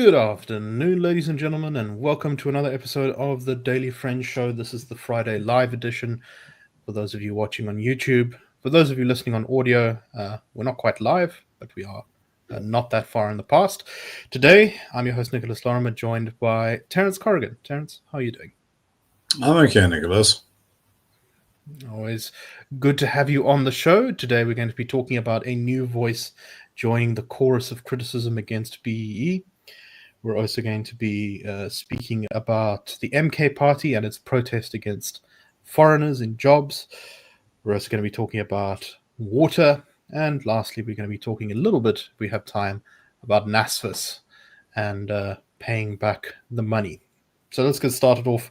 Good afternoon, ladies and gentlemen, and welcome to another episode of the Daily Friends Show. This is the Friday live edition for those of you watching on YouTube. For those of you listening on audio, we're not quite live, but we are not that far in the past. Today, I'm your host, Nicholas Lorimer, joined by Terence Corrigan. Terence, how are you doing? I'm okay, Nicholas. Always good to have you on the show. Today, we're going to be talking about a new voice joining the chorus of criticism against BEE. We're also going to be speaking about the MK Party and its protest against foreigners in jobs. We're also going to be talking about water. And lastly, we're going to be talking a little bit, if we have time, about NSFAS and paying back the money. So let's get started off.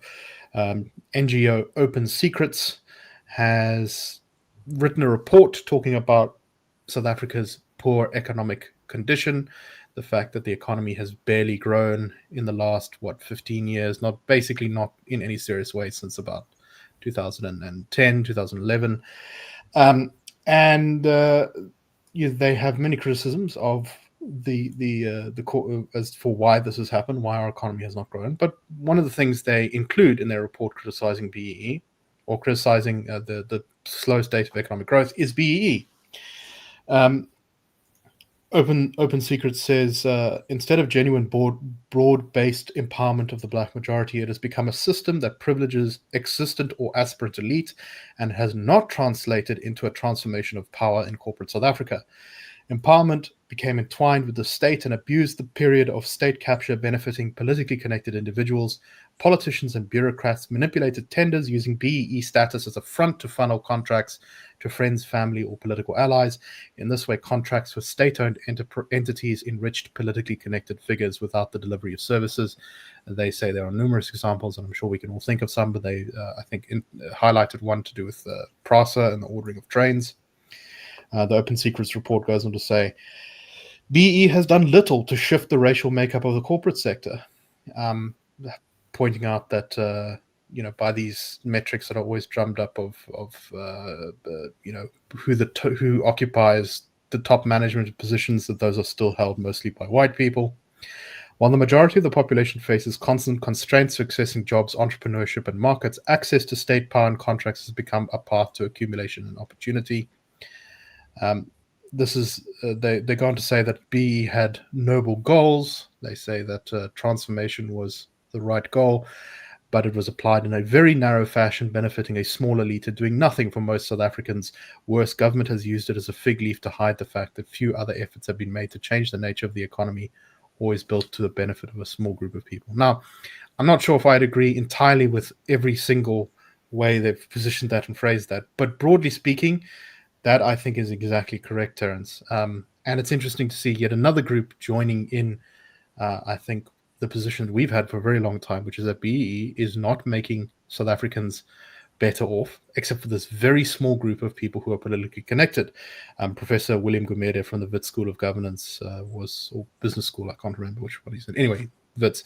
NGO Open Secrets has written a report talking about South Africa's poor economic condition, the fact that the economy has barely grown in the last 15 years, not in any serious way since about 2010, 2011. They have many criticisms of the court as for why this has happened, why our economy has not grown. But one of the things they include in their report criticizing BEE or criticizing the slow state of economic growth is BEE. Open Secrets says instead of genuine broad-based empowerment of the black majority, it has become a system that privileges existent or aspirant elite and has not translated into a transformation of power in corporate South Africa. Empowerment became entwined with the state and abused the period of state capture, benefiting politically connected individuals. Politicians and bureaucrats manipulated tenders using BEE status as a front to funnel contracts to friends, family, or political allies. In this way, contracts with state-owned entities enriched politically connected figures without the delivery of services. They say there are numerous examples, and I'm sure we can all think of some, but they, I think, highlighted one to do with PRASA and the ordering of trains. The Open Secrets report goes on to say, BEE has done little to shift the racial makeup of the corporate sector, pointing out that by these metrics that are always drummed up of who occupies the top management positions, that those are still held mostly by white people. While the majority of the population faces constant constraints to accessing jobs, entrepreneurship, and markets, access to state power and contracts has become a path to accumulation and opportunity. They go on to say that BEE had noble goals. They say that transformation was the right goal, but it was applied in a very narrow fashion, benefiting a small elite and doing nothing for most South Africans. Worse, government has used it as a fig leaf to hide the fact that few other efforts have been made to change the nature of the economy, always built to the benefit of a small group of people. Now, I'm not sure if I'd agree entirely with every single way they've positioned that and phrased that, but broadly speaking, that I think is exactly correct, Terence. And it's interesting to see yet another group joining in, I think, the position that we've had for a very long time, which is that BEE is not making South Africans better off, except for this very small group of people who are politically connected. Professor William Gumede from the Wits School of Governance or Business School, I can't remember which one he said. Anyway, Wits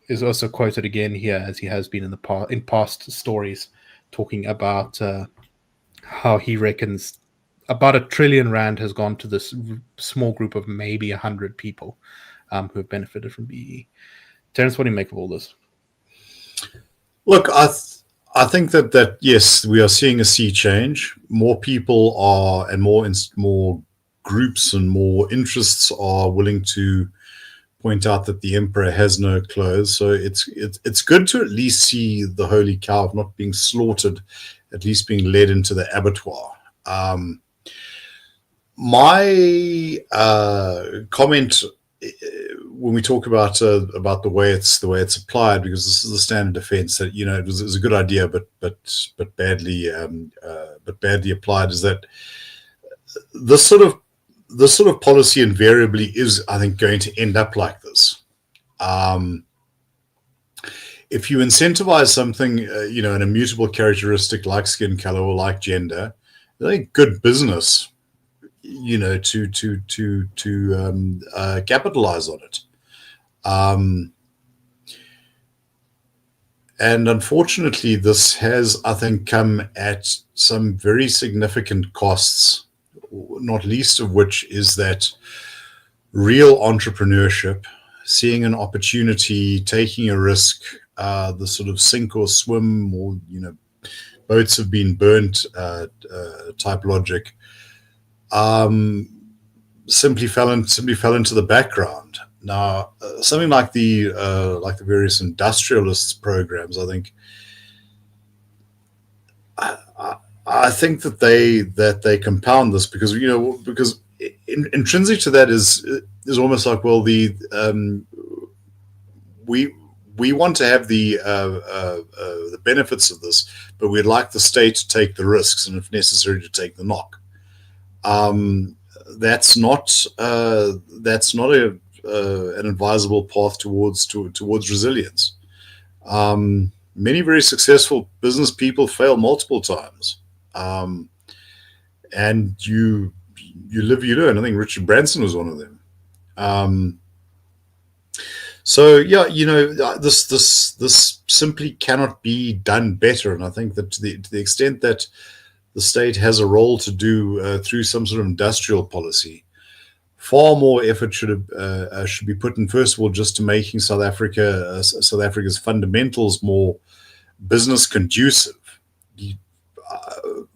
is also quoted again here, as he has been in past stories, talking about how he reckons about R1 trillion has gone to this small group of maybe 100 people who have benefited from BEE. Terence, what do you make of all this? Look, I think that yes, we are seeing a sea change. More people are, and more groups and more interests are willing to point out that the emperor has no clothes. So it's good to at least see the holy cow not being slaughtered, at least being led into the abattoir. My comment when we talk about the way it's applied, because this is the standard defense that it was a good idea, but badly applied, is that this sort of policy invariably is, I think, going to end up like this. If you incentivize something, an immutable characteristic like skin color or like gender, I think good business, to capitalize on it. And unfortunately, this has, I think, come at some very significant costs, not least of which is that real entrepreneurship, seeing an opportunity, taking a risk, the sort of sink or swim, or boats have been burnt type logic, simply fell into the background. Now, something like the various industrialists programs, I think that they compound this, because intrinsic to that is almost like, well, we want to have the benefits of this, but we'd like the state to take the risks, and if necessary, to take the knock. That's not an advisable path towards resilience. Many very successful business people fail multiple times, and you live, you learn. I think Richard Branson was one of them. So yeah, this simply cannot be done better, and I think that to the extent that the state has a role to do through some sort of industrial policy, far more effort should be put in, first of all, just to making South Africa's fundamentals more business conducive,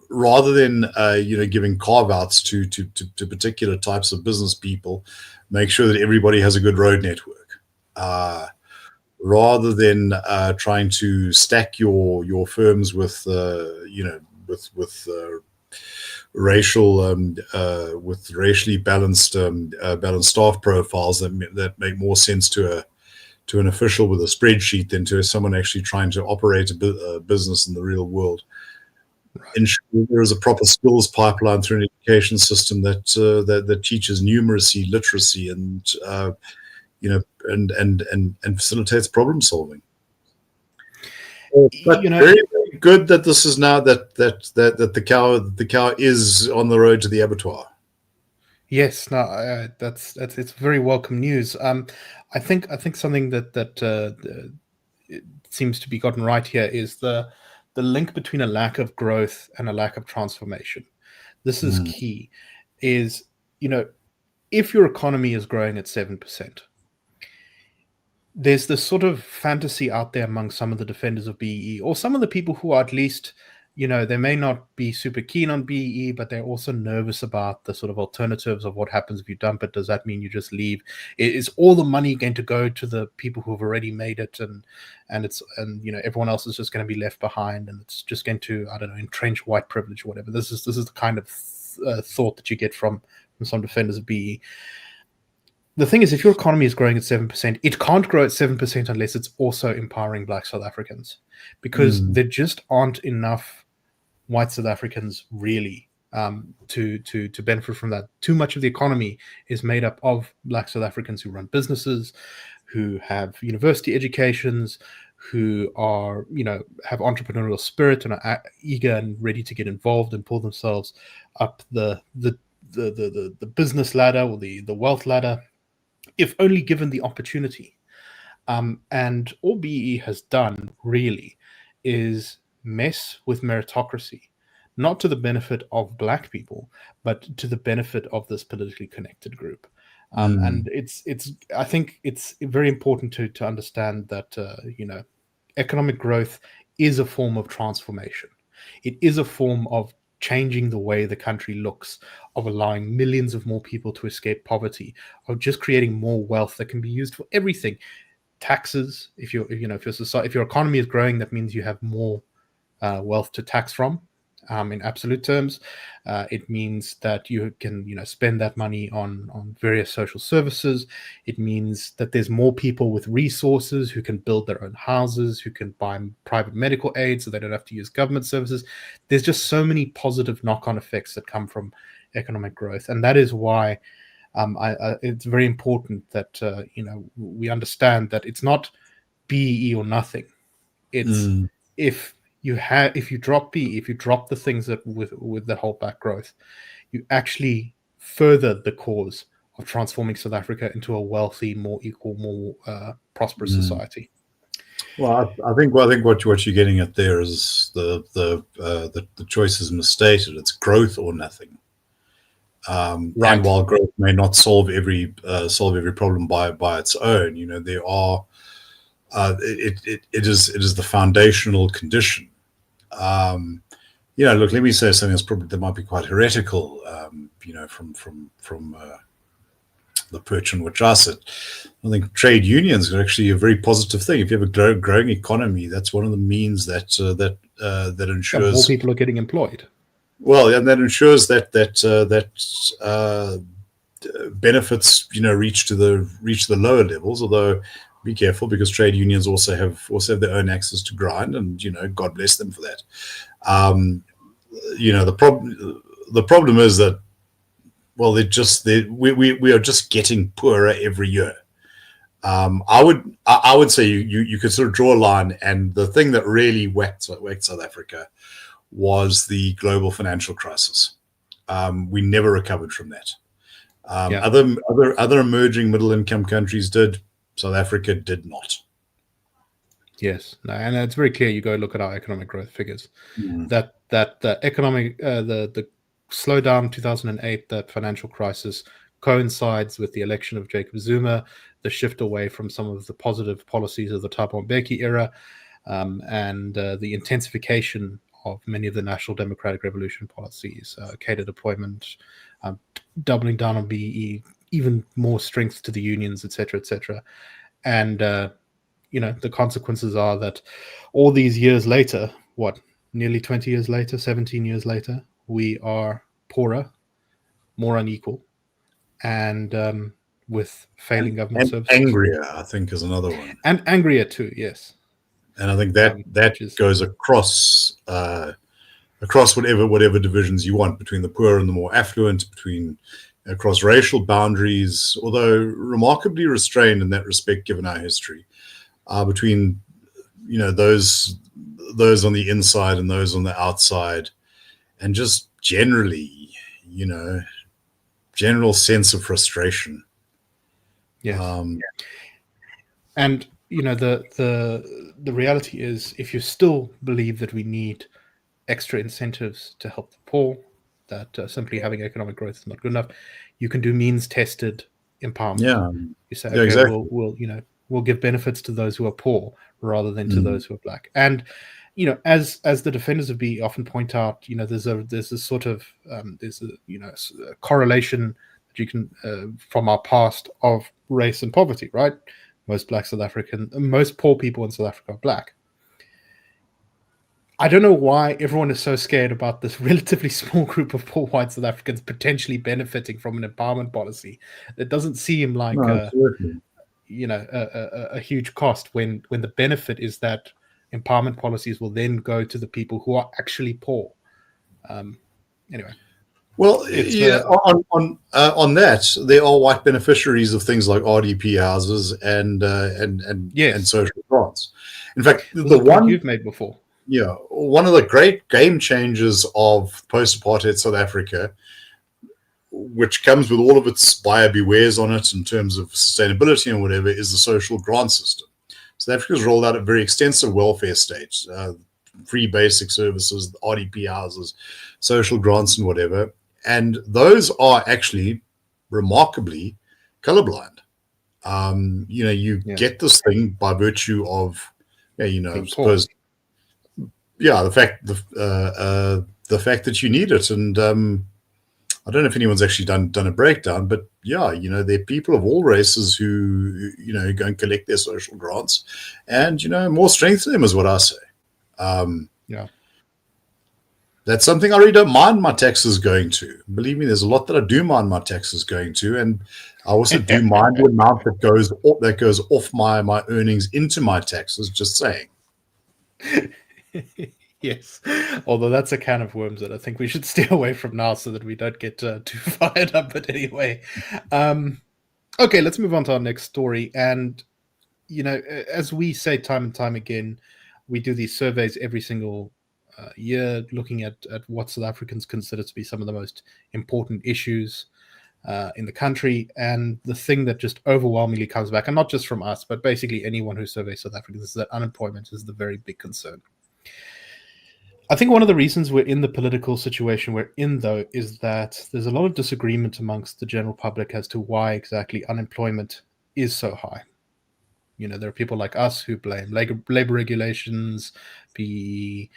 rather than giving carve-outs to particular types of business people. Make sure that everybody has a good road network, rather than trying to stack your firms with racially balanced staff profiles that make more sense to an official with a spreadsheet than to someone actually trying to operate a business in the real world. Right. Ensure there is a proper skills pipeline through an education system that teaches numeracy, literacy, and facilitates problem solving. But very, very good that this is now that the cow is on the road to the abattoir. Yes, no, it's very welcome news. I think something that it seems to be gotten right here is the link between a lack of growth and a lack of transformation. This is key. Is if your economy is growing at 7%. There's this sort of fantasy out there among some of the defenders of BEE, or some of the people who are at least, they may not be super keen on BEE, but they're also nervous about the sort of alternatives of what happens if you dump it. Does that mean you just leave? Is all the money going to go to the people who have already made it, and everyone else is just going to be left behind, and it's just going to, I don't know, entrench white privilege or whatever? This is the kind of thought that you get from some defenders of BEE. The thing is, if your economy is growing at 7%, it can't grow at 7% unless it's also empowering Black South Africans, because there just aren't enough white South Africans really to benefit from that. Too much of the economy is made up of Black South Africans who run businesses, who have university educations, who are have entrepreneurial spirit and are eager and ready to get involved and pull themselves up the business ladder or the wealth ladder, if only given the opportunity. And all BEE has done really is mess with meritocracy, not to the benefit of Black people, but to the benefit of this politically connected group. And I think it's very important to understand that economic growth is a form of transformation. It is a form of changing the way the country looks, of allowing millions of more people to escape poverty, of just creating more wealth that can be used for everything. Taxes, if your economy is growing, that means you have more wealth to tax from. In absolute terms, it means that you can spend that money on various social services. It means that there's more people with resources who can build their own houses, who can buy private medical aid so they don't have to use government services. There's just so many positive knock-on effects that come from economic growth, and that is why it's very important that we understand that it's not BEE or nothing. It's if you drop BEE, if you drop the things that with the hold back growth, you actually further the cause of transforming South Africa into a wealthy, more equal, more prosperous society. Well, I think what you're getting at there is the choice is misstated. It's growth or nothing. Right. And while growth may not solve every problem by its own, there are it is the foundational condition. Look, let me say something that might be quite heretical. From the perch on which I sit, I think trade unions are actually a very positive thing. If you have a growing economy, that's one of the means that ensures more people are getting employed. Well, and that ensures that benefits reach the lower levels. Although, be careful, because trade unions also have their own axes to grind, and God bless them for that. The problem is that, well, we are just getting poorer every year. I would say you could sort of draw a line, and the thing that really whacked South Africa was the global financial crisis. We never recovered from that. Other emerging middle income countries did. South Africa did not. Yes, no, and it's very clear. You go look at our economic growth figures. That the economic the slowdown 2008, that financial crisis, coincides with the election of Jacob Zuma, the shift away from some of the positive policies of the Thabo Mbeki era, and the intensification of many of the National Democratic Revolution policies, cadre deployment, doubling down on BEE, even more strength to the unions, etc., etc. And the consequences are that all these years later, nearly 20 years later, 17 years later, we are poorer, more unequal, and with failing government services. Angrier, I think, is another one. And angrier too, yes. And I think that goes across whatever divisions you want, between the poor and the more affluent, across racial boundaries, although remarkably restrained in that respect, given our history, between those on the inside and those on the outside, and just generally, general sense of frustration. Yes. And the reality is, if you still believe that we need extra incentives to help the poor, that simply having economic growth is not good enough, you can do means-tested empowerment. Yeah. You say, okay, exactly. we'll give benefits to those who are poor rather than to those who are black. And as the defenders of BEE often point out, there's a sort of there's a correlation that you can from our past of race and poverty, right? Most poor people in South Africa are black. I don't know why everyone is so scared about this relatively small group of poor white South Africans potentially benefiting from an empowerment policy. It doesn't seem like a huge cost when the benefit is that empowerment policies will then go to the people who are actually poor. Anyway. Well, on that, there are white beneficiaries of things like RDP houses and social grants. In fact, the one you've made before. Yeah, one of the great game changers of post-apartheid South Africa, which comes with all of its buyer bewares on it in terms of sustainability and whatever, is the social grant system. South Africa's rolled out a very extensive welfare state, free basic services, RDP houses, social grants and whatever. And those are actually remarkably colorblind. You get this thing by virtue of, I suppose, the fact that you need it. And I don't know if anyone's actually done a breakdown, but there are people of all races who go and collect their social grants, and more strength to them is what I say. That's something I really don't mind my taxes going to. Believe me, there's a lot that I do mind my taxes going to, and I also do mind the amount that goes off my earnings into my taxes. Just saying. Yes, although that's a can of worms that I think we should stay away from now, so that we don't get too fired up. But anyway, okay, let's move on to our next story. And as we say time and time again, we do these surveys every single year, looking at what South Africans consider to be some of the most important issues in the country. And the thing that just overwhelmingly comes back, and not just from us, but basically anyone who surveys South Africans, is that unemployment is the very big concern. I think one of the reasons we're in the political situation we're in, though, is that there's a lot of disagreement amongst the general public as to why exactly unemployment is so high. There are people like us who blame labor regulations, the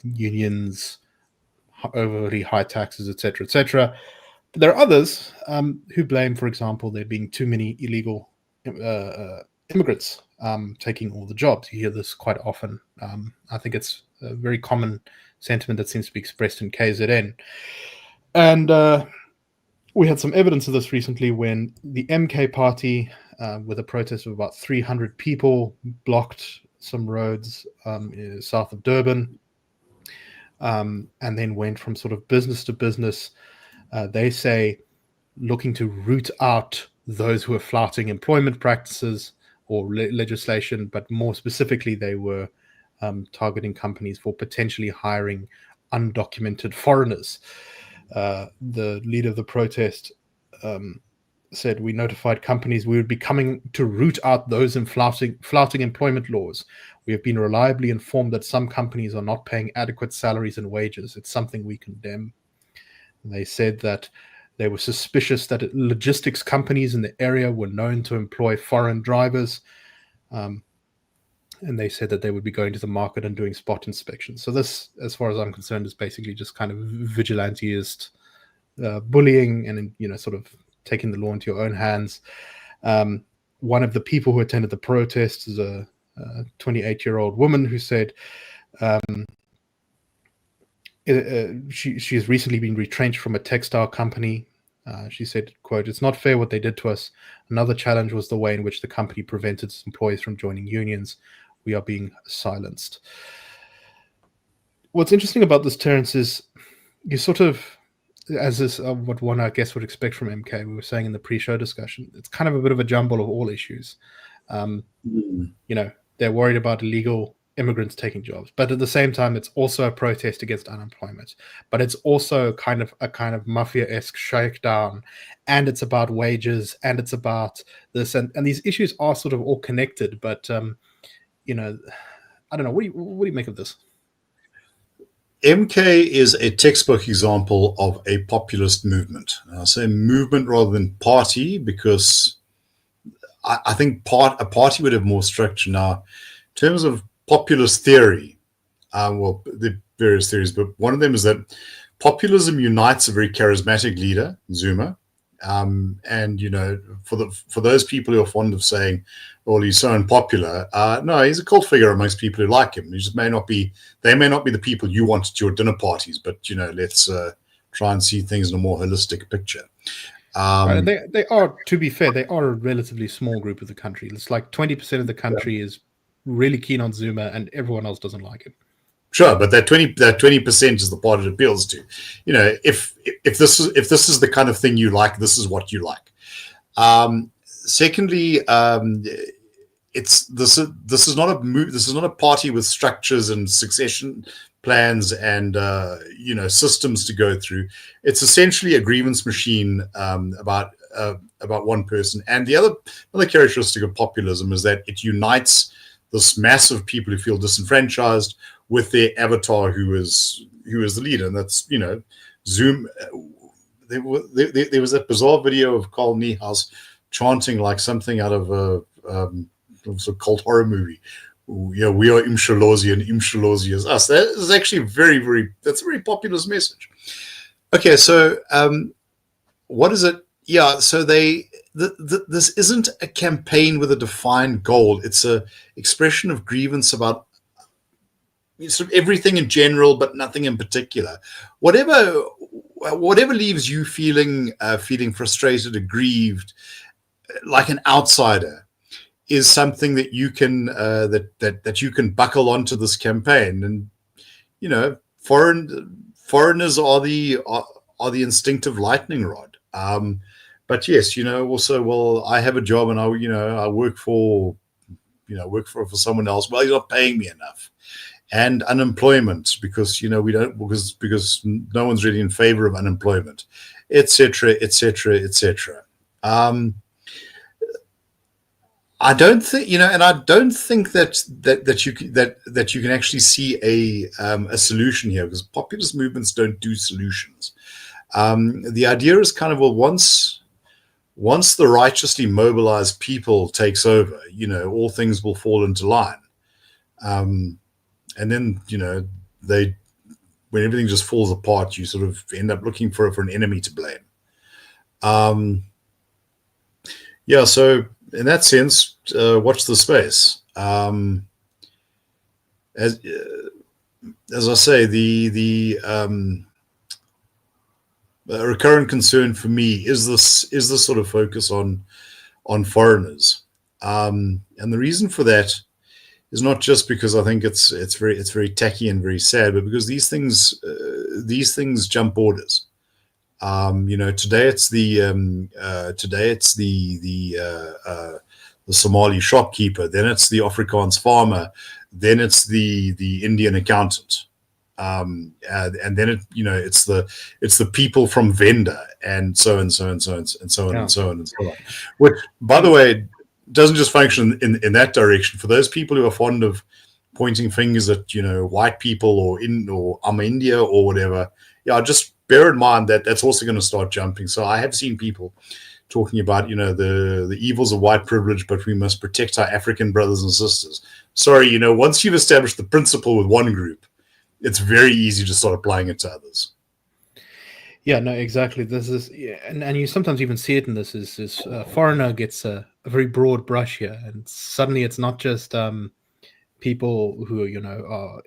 unions, overly high taxes, etc., etc. But there are others who blame, for example, there being too many illegal immigrants taking all the jobs. You hear this quite often. I think it's a very common sentiment that seems to be expressed in KZN. And we had some evidence of this recently when the MK party, with a protest of about 300 people, blocked some roads south of Durban, and then went from sort of business to business. They say looking to root out those who are flouting employment practices or legislation, but more specifically, they were targeting companies for potentially hiring undocumented foreigners. The leader of the protest said, "We notified companies we would be coming to root out those in flouting employment laws. We have been reliably informed that some companies are not paying adequate salaries and wages. It's something we condemn." And they said that they were suspicious that logistics companies in the area were known to employ foreign drivers. And they said that they would be going to the market and doing spot inspections. So this, as far as I'm concerned, is basically just kind of vigilanteist bullying and, sort of taking the law into your own hands. One of the people who attended the protest is a 28-year-old woman who said she has recently been retrenched from a textile company. She said, quote, "It's not fair what they did to us. Another challenge was the way in which the company prevented its employees from joining unions. We are being silenced." What's interesting about this, Terence, is you sort of, as is what one, I guess, would expect from MK, we were saying in the pre-show discussion, it's kind of a bit of a jumble of all issues. They're worried about illegal immigrants taking jobs, but at the same time, it's also a protest against unemployment. But it's also kind of a mafia-esque shakedown, and it's about wages, and it's about this, and these issues are sort of all connected. But I don't know. What do you make of this? MK is a textbook example of a populist movement. I say movement rather than party because I think a party would have more structure. Now, in terms of populist theory, well, the various theories, but one of them is that populism unites a very charismatic leader, Zuma. And for those people who are fond of saying, "Well, he's so unpopular," no, he's a cult figure amongst people who like him. He just may not be the people you want at your dinner parties, but let's try and see things in a more holistic picture. And they are, to be fair, they are a relatively small group of the country. It's like 20% of the country is really keen on Zuma, and everyone else doesn't like him. Sure, but that 20% is the part it appeals to. If this is the kind of thing you like, this is what you like. Secondly, this is not a party with structures and succession plans and systems to go through. It's essentially a grievance machine about one person. And the other characteristic of populism is that it unites this mass of people who feel disenfranchised with their avatar who is the leader. And that's Zoom. There was that bizarre video of Carl Niehaus chanting like something out of a cult horror movie. We are Imshalozi and Imshalozi is us. That is actually that's a very populist message. Okay, so what is it? Yeah, so this isn't a campaign with a defined goal. It's a expression of grievance about sort of everything in general, but nothing in particular. Whatever leaves you feeling frustrated, aggrieved, like an outsider, is something that you can that you can buckle onto this campaign. And foreigners are the instinctive lightning rod. But yes, also, well, I have a job and I work for someone else. Well, you're not paying me enough. And unemployment because we don't because no one's really in favor of unemployment, etc., etc., etc. I don't think, and I don't think that you can actually see a solution here, because populist movements don't do solutions. The idea is kind of, well, once the righteously mobilized people takes over, all things will fall into line. And then, when everything just falls apart, you sort of end up looking for an enemy to blame. Yeah, so in that sense, watch the space. As I say, the a recurrent concern for me is this sort of focus on foreigners, and the reason for that is not just because I think it's very tacky and very sad, but because these things jump borders. Today it's the Somali shopkeeper, then it's the Afrikaans farmer, then it's the Indian accountant, and then it's the people from vendor, and so on and so on and so on and so on and so on and so on. Which, by the way, doesn't just function in that direction. For those people who are fond of pointing fingers at white people or I'm India or whatever, yeah, just bear in mind that that's also going to start jumping. So I have seen people talking about the evils of white privilege, but we must protect our African brothers and sisters. Sorry, once you've established the principle with one group, it's very easy to start applying it to others. Yeah, no, exactly. This is, and you sometimes even see it in this. Is foreigner gets a very broad brush here, and suddenly it's not just people who are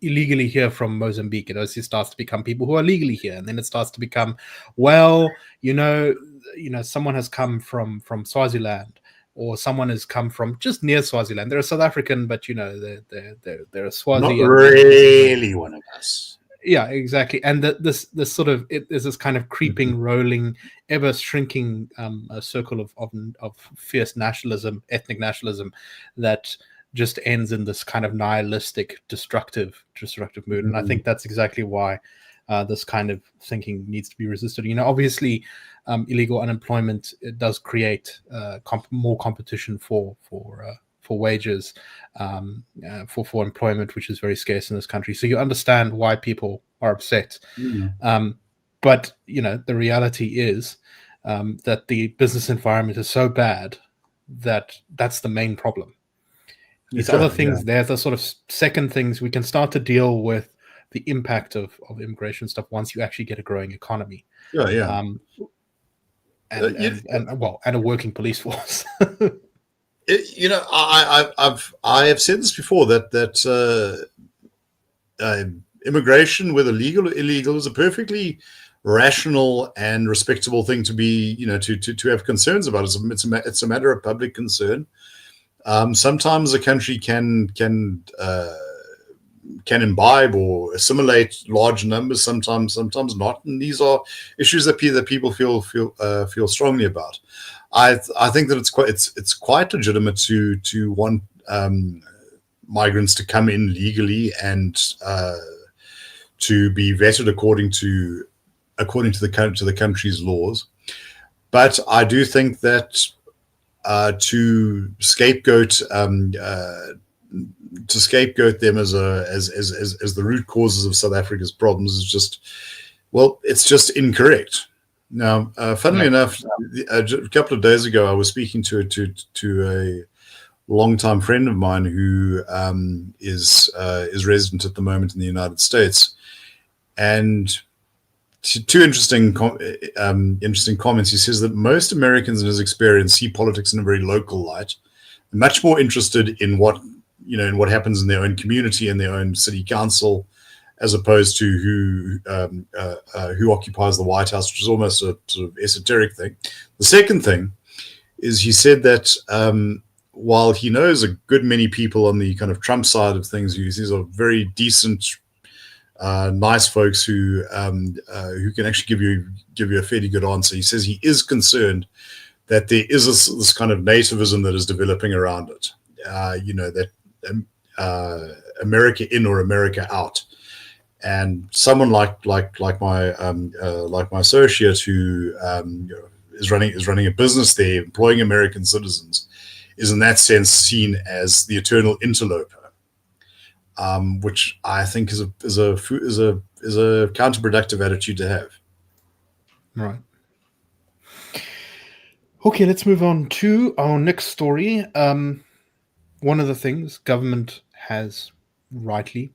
illegally here from Mozambique. It also starts to become people who are legally here, and then it starts to become, well, someone has come from Swaziland, or someone has come from just near Swaziland. They're a South African, but they're a Swazi. Not really one of us. Yeah, exactly. And this sort of is this kind of creeping, rolling, ever shrinking circle of fierce nationalism, ethnic nationalism, that just ends in this kind of nihilistic, destructive mood. And I think that's exactly why this kind of thinking needs to be resisted. Obviously, illegal unemployment, it does create more competition for wages, for employment, which is very scarce in this country. So you understand why people are upset. But the reality is that the business environment is so bad that that's the main problem. These other things, there's the sort of second things. We can start to deal with the impact of immigration stuff once you actually get a growing economy. And a working police force. I have said this before, that immigration, whether legal or illegal, is a perfectly rational and respectable thing to be, to have concerns about. It's a matter of public concern. Sometimes a country can imbibe or assimilate large numbers, sometimes not, and these are issues that people feel strongly about. I think that it's quite legitimate to want migrants to come in legally and to be vetted according to the country's laws. But I do think that to scapegoat them as the root causes of South Africa's problems is it's just incorrect. Now, funnily enough, a couple of days ago, I was speaking to a longtime friend of mine who is resident at the moment in the United States, and two interesting comments. He says that most Americans, in his experience, see politics in a very local light, much more interested in what happens in their own community and their own city council, as opposed to who occupies the White House, which is almost a sort of esoteric thing. The second thing is, he said that while he knows a good many people on the kind of Trump side of things, these are very decent, nice folks who can actually give you a fairly good answer. He says he is concerned that there is this kind of nativism that is developing around it. That America in or America out. And someone like my associate who is running a business there, employing American citizens, is in that sense seen as the eternal interloper, which I think is a counterproductive attitude to have. Right. Okay, let's move on to our next story. One of the things government has rightly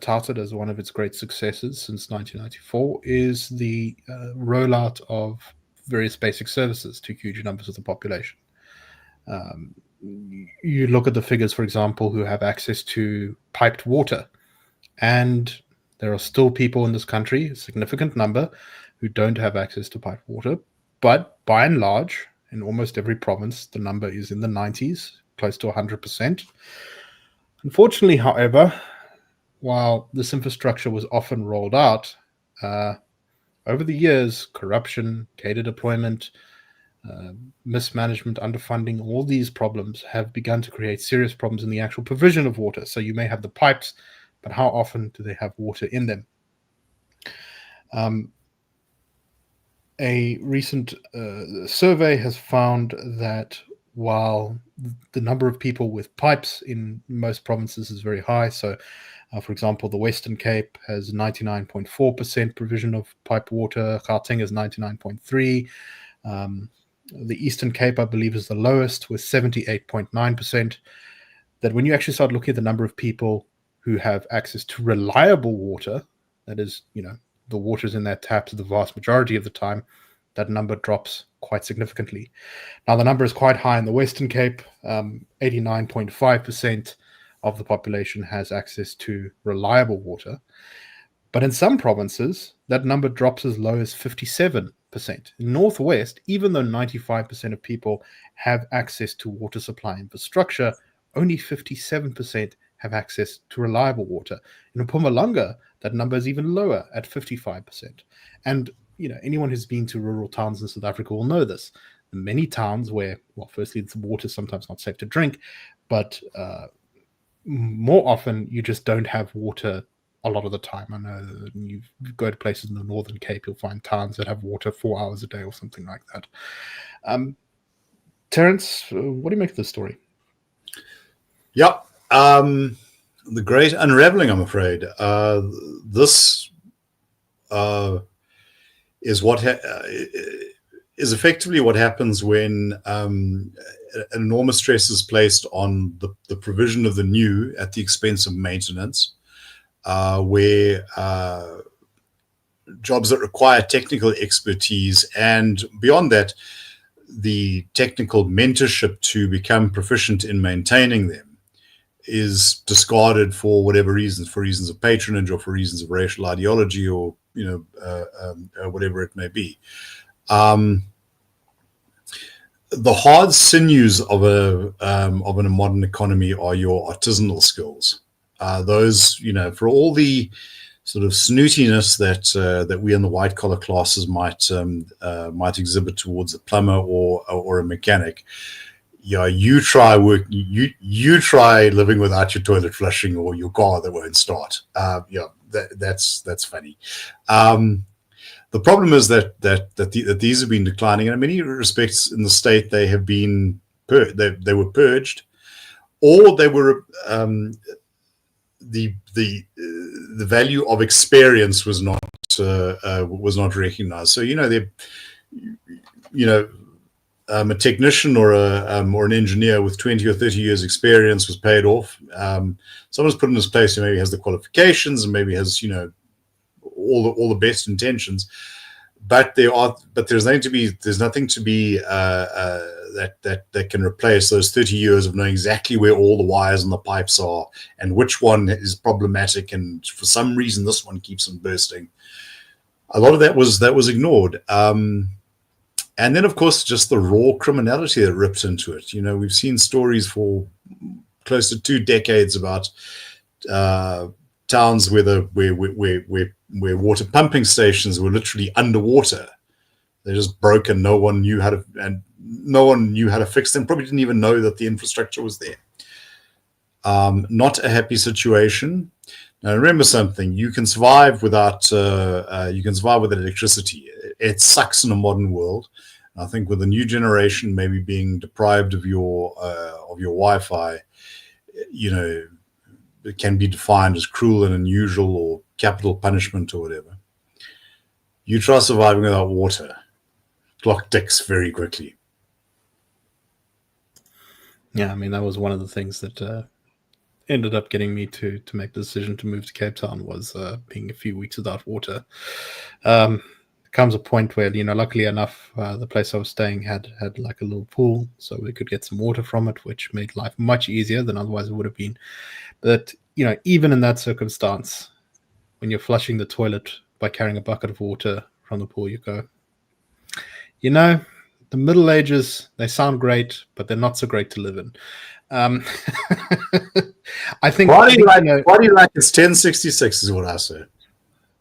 touted as one of its great successes since 1994 is the rollout of various basic services to huge numbers of the population. You look at the figures, for example, who have access to piped water, and there are still people in this country, a significant number, who don't have access to piped water. But by and large, in almost every province, the number is in the 90s, close to 100%. Unfortunately, however, while this infrastructure was often rolled out, over the years, corruption, cadre deployment, mismanagement, underfunding, all these problems have begun to create serious problems in the actual provision of water. So you may have the pipes, but how often do they have water in them? A recent survey has found that while the number of people with pipes in most provinces is very high, so for example, the Western Cape has 99.4% provision of piped water, Gauteng is 99.3%, the Eastern Cape, I believe, is the lowest with 78.9%, that when you actually start looking at the number of people who have access to reliable water, that is, the water's in their taps the vast majority of the time, that number drops quite significantly. Now, the number is quite high in the Western Cape. 89.5% of the population has access to reliable water. But in some provinces, that number drops as low as 57%. In Northwest, even though 95% of people have access to water supply infrastructure, only 57% have access to reliable water. In Mpumalanga, that number is even lower at 55%. And anyone who's been to rural towns in South Africa will know this. Many towns where, well, firstly, the water is sometimes not safe to drink, but more often you just don't have water a lot of the time. I know that you go to places in the Northern Cape, you'll find towns that have water 4 hours a day or something like that. Terence, what do you make of this story? Yeah, the great unraveling, I'm afraid. This is effectively what happens when an enormous stress is placed on the provision of the new at the expense of maintenance, where jobs that require technical expertise and beyond that, the technical mentorship to become proficient in maintaining them is discarded for whatever reasons, for reasons of patronage or for reasons of racial ideology or whatever it may be. The hard sinews of a modern economy are your artisanal skills. Those, for all the sort of snootiness that we in the white collar classes might exhibit towards a plumber or a mechanic. Yeah, you try living without your toilet flushing or your car that won't start. That's funny. The problem is that these have been declining, and in many respects, in the state, they have been they were purged, or they were the value of experience was not recognized. So a technician or an engineer with 20 or 30 years experience was paid off. Someone's put in his place who maybe has the qualifications and maybe has all the best intentions, but there's nothing to be that can replace those 30 years of knowing exactly where all the wires and the pipes are and which one is problematic, and for some reason this one keeps on bursting. A lot of that was ignored. And then, of course, just the raw criminality that rips into it. We've seen stories for close to 2 decades about towns where water pumping stations were literally underwater. They're just broken. No one knew how to fix them. Probably didn't even know that the infrastructure was there. Not a happy situation. Now, remember something: you can survive without electricity. It sucks in a modern world. I think with the new generation maybe being deprived of your Wi-Fi, it can be defined as cruel and unusual or capital punishment or whatever. You try surviving without water, clock ticks very quickly. Yeah, I mean, that was one of the things that ended up getting me to make the decision to move to Cape Town, was being a few weeks without water. Comes a point where, luckily enough, the place I was staying had like a little pool, so we could get some water from it, which made life much easier than otherwise it would have been. But, even in that circumstance, when you're flushing the toilet by carrying a bucket of water from the pool, you go, the Middle Ages, they sound great, but they're not so great to live in. I think. Why do you like it's 1066 is what I say.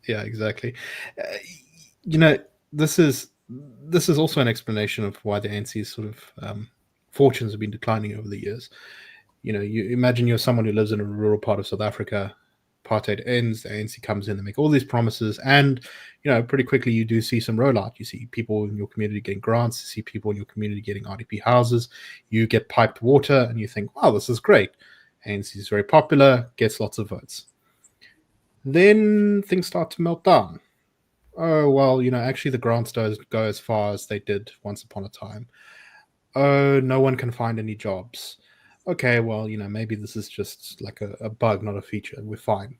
Yeah, exactly. This is also an explanation of why the ANC's sort of fortunes have been declining over the years. You imagine you're someone who lives in a rural part of South Africa. Apartheid ends, the ANC comes in, they make all these promises, and pretty quickly you do see some rollout. You see people in your community getting grants, you see people in your community getting RDP houses, you get piped water, and you think, wow, this is great. ANC is very popular, gets lots of votes. Then things start to melt down. Oh, well, actually the grants don't go as far as they did once upon a time. Oh, no one can find any jobs. Okay, well, maybe this is just like a bug, not a feature. We're fine.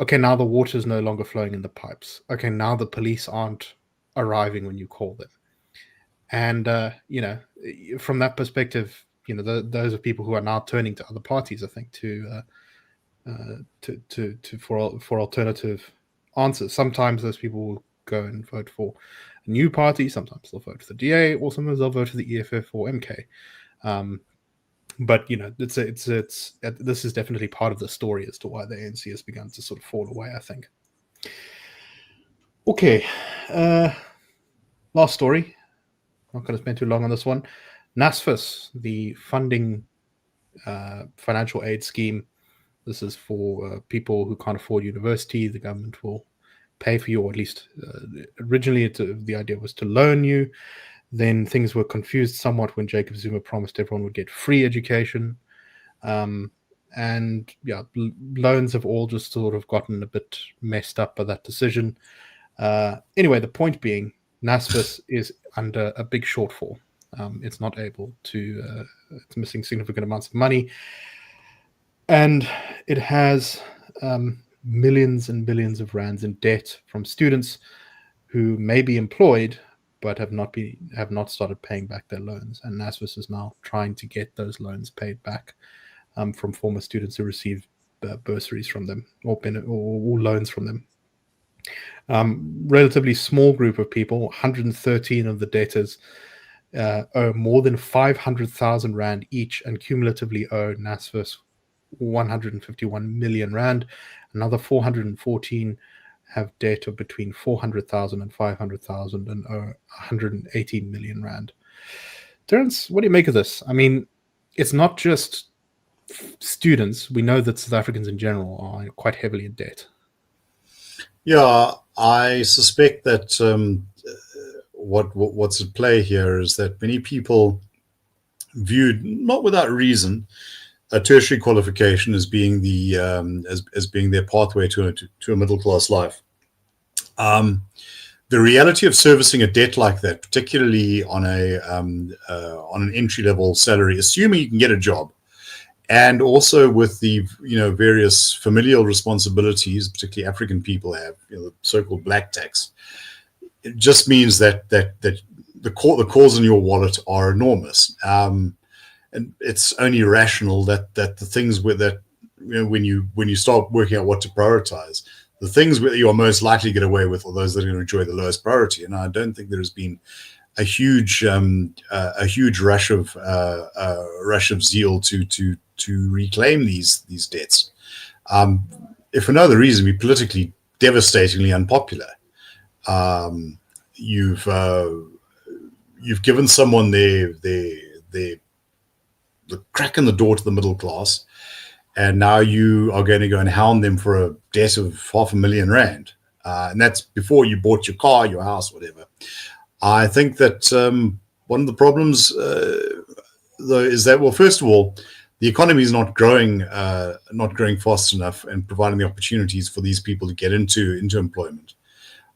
Okay, now the water is no longer flowing in the pipes. Okay, now the police aren't arriving when you call them. And, from that perspective, those are people who are now turning to other parties, I think, for alternative answers. Sometimes those people will go and vote for a new party. Sometimes they'll vote for the DA, or sometimes they'll vote for the EFF or MK. But this is definitely part of the story as to why the ANC has begun to sort of fall away, I think. Okay, last story. Not going to spend too long on this one. NSFAS, the funding financial aid scheme. This is for people who can't afford university. The government will pay for you, or at least originally the idea was to loan you. Then things were confused somewhat when Jacob Zuma promised everyone would get free education. And yeah, loans have all just sort of gotten a bit messed up by that decision. Anyway, the point being, NSFAS is under a big shortfall. It's not able to, it's missing significant amounts of money. And it has millions and billions of rands in debt from students who may be employed but have not started paying back their loans. And NSFAS is now trying to get those loans paid back from former students who received bursaries from them or loans from them. Relatively small group of people, 113 of the debtors owe more than 500,000 rand each and cumulatively owe NSFAS 151 million rand. Another 414 have debt of between 400,000 and 500,000 and owe 118 million rand. Terence, what do you make of this? I mean, it's not just students. We know that South Africans in general are quite heavily in debt. Yeah, I suspect that what's at play here is that many people viewed, not without reason, a tertiary qualification as being the as being their pathway to a middle class life. The reality of servicing a debt like that, particularly on an entry level salary, assuming you can get a job, and also with the various familial responsibilities, particularly African people have, the so-called black tax, it just means that the calls in your wallet are enormous. And it's only rational that the things with that, when you start working out what to prioritize, the things that you are most likely to get away with are those that are going to enjoy the lowest priority. And I don't think there has been a huge rush of zeal to reclaim these debts. If for no other reason, be politically devastatingly unpopular. You've given someone the crack in the door to the middle class, and now you are going to go and hound them for a debt of 500,000 rand, and that's before you bought your car, your house, whatever. I think that one of the problems, though, is that, well, first of all, the economy is not growing fast enough and providing the opportunities for these people to get into employment.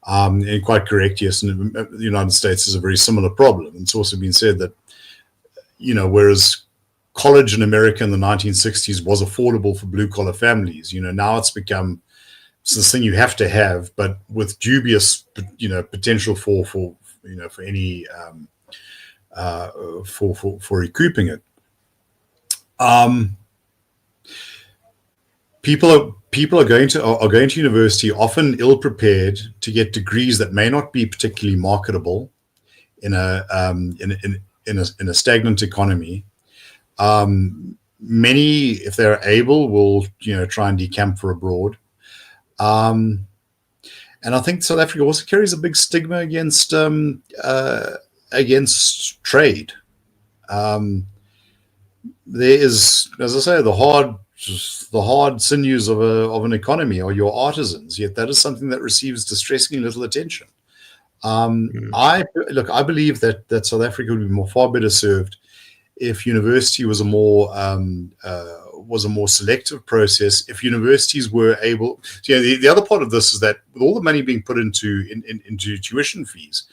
And quite correct, yes, and the United States is a very similar problem. It's also been said that, whereas college in America in the 1960s was affordable for blue collar families, now it's become this thing you have to have, but with dubious, potential for any for recouping it. People are going to university often ill prepared to get degrees that may not be particularly marketable in a stagnant economy. Many, if they're able, will try and decamp for abroad. And I think South Africa also carries a big stigma against trade. There is, as I say, the hard sinews of an economy are your artisans. Yet that is something that receives distressingly little attention. I believe that South Africa would be far better served if university was a more selective process. If universities were able, the other part of this is that with all the money being put into tuition fees,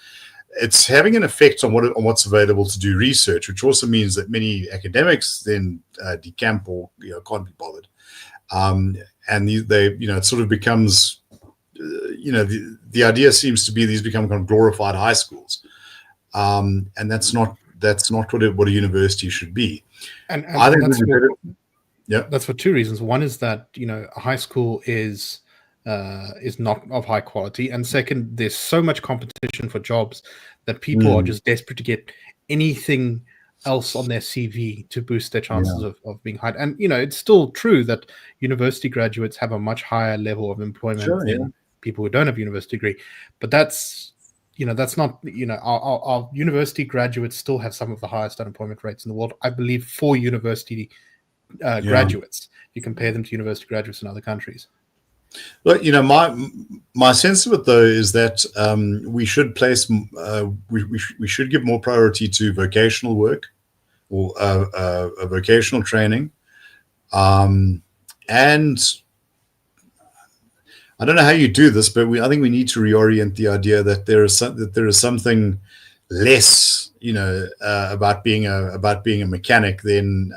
it's having an effect on what's available to do research, which also means that many academics then decamp or can't be bothered, and it sort of becomes, the idea seems to be these become kind of glorified high schools, and that's not what a university should be. And I think that's for two reasons. One is that a high school is not of high quality, and second, there's so much competition for jobs that people are just desperate to get anything else on their CV to boost their chances of being hired. And it's still true that university graduates have a much higher level of employment than people who don't have a university degree, but that's not, our university graduates still have some of the highest unemployment rates in the world, I believe, for university graduates. You compare them to university graduates in other countries. But my sense of it, though, is that we should place we should give more priority to vocational work or vocational training, and I don't know how you do this, but I think we need to reorient the idea that there is something less, about being a mechanic than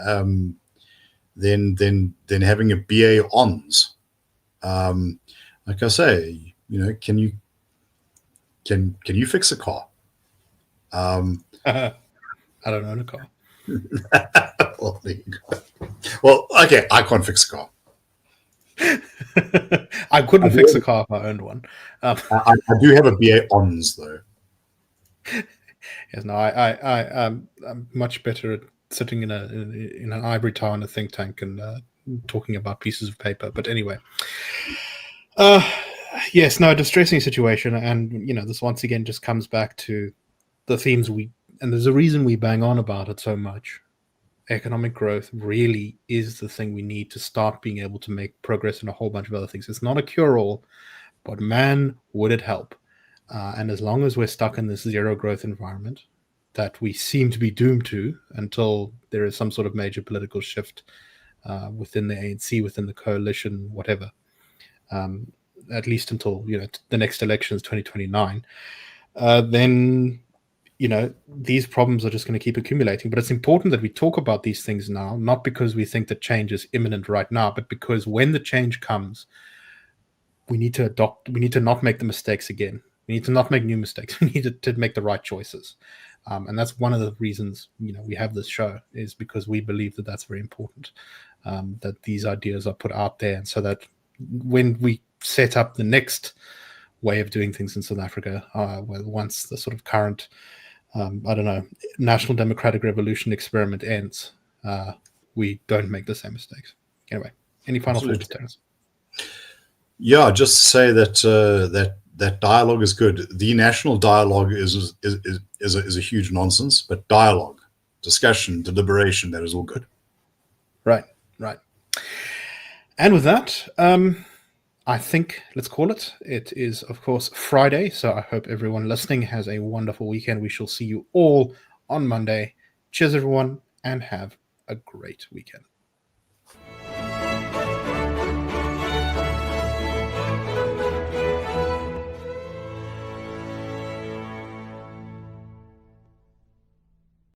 having a BA Hons. Like I say, can you fix a car? I don't own a car. Well, there you go. Well, okay, I can't fix a car. I couldn't fix a car if I owned one. I do have a BA Hons, though. Yes, no, I'm much better at sitting in an ivory tower in a think tank and talking about pieces of paper. But anyway, yes, no, a distressing situation, and this once again just comes back to the themes and there's a reason we bang on about it so much. Economic growth really is the thing we need to start being able to make progress in a whole bunch of other things. It's not a cure-all, but man, would it help. And as long as we're stuck in this zero growth environment that we seem to be doomed to until there is some sort of major political shift within the ANC, within the coalition, whatever, at least until the next election is 2029, then these problems are just going to keep accumulating. But it's important that we talk about these things now, not because we think that change is imminent right now, but because when the change comes, we need to adopt. We need to not make the mistakes again. We need to not make new mistakes. We need to make the right choices. And that's one of the reasons we have this show, is because we believe that that's very important, that these ideas are put out there, and so that when we set up the next way of doing things in South Africa, once the sort of current National Democratic Revolution experiment ends, we don't make the same mistakes. Anyway, any final thoughts, Terence? Yeah, just to say that that dialogue is good. The national dialogue is a huge nonsense, but dialogue, discussion, deliberation, that is all good. Right. And with that, I think, let's call it. It is, of course, Friday, so I hope everyone listening has a wonderful weekend. We shall see you all on Monday. Cheers, everyone, and have a great weekend.